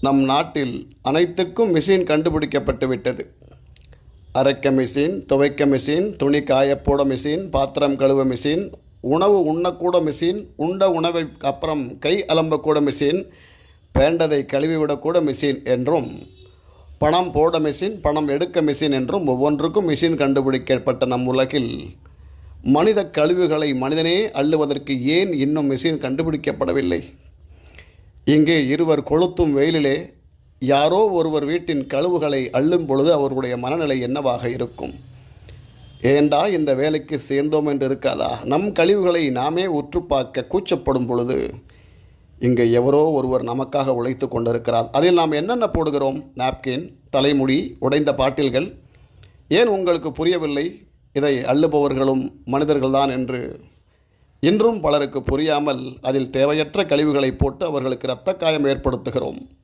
நம் நாட்டில் அனைத்துக்கும் மிஷின் கண்டுபிடிக்கப்பட்டு விட்டது. அரைக்க மிஷின், துவைக்க மிஷின், துணி காயப்போட மிஷின், பாத்திரம் கழுவ மிஷின், உணவு உண்ணக்கூட மிஷின், உண்ட உணவை அப்புறம் கை அலம்பக்கூட மிஷின், வேண்டதை கழுவிவிடக்கூட மிஷின் என்றும், பணம் போட மிஷின், பணம் எடுக்க மிஷின் என்றும் ஒவ்வொன்றுக்கும் மிஷின் கண்டுபிடிக்கப்பட்ட நம் உலகில் மனித கழிவுகளை மனிதனே அள்ளுவதற்கு ஏன் இன்னும் மிஷின் கண்டுபிடிக்கப்படவில்லை? இங்கே இருவர் கொளுத்தும் வெயிலிலே யாரோ ஒருவர் வீட்டின் கழிவுகளை அள்ளும் பொழுது அவர்களுடைய மனநிலை என்னவாக இருக்கும்? ஏண்டா இந்த வேலைக்கு சேர்ந்தோம் என்று இருக்காதா? நம் கழிவுகளை நாமே உற்று பார்க்க கூச்சப்படும் பொழுது இங்கே எவரோ ஒருவர் நமக்காக உழைத்து கொண்டிருக்கிறார். அதில் நாம் என்னென்ன போடுகிறோம்? நாப்கின், தலைமுடி, உடைந்த பாட்டில்கள். ஏன் உங்களுக்கு புரியவில்லை இதை அள்ளுபவர்களும் மனிதர்கள்தான் என்று? இன்றும் பலருக்கு புரியாமல் அதில் தேவையற்ற கழிவுகளை போட்டு அவர்களுக்கு இரத்த காயம் ஏற்படுத்துகிறோம்.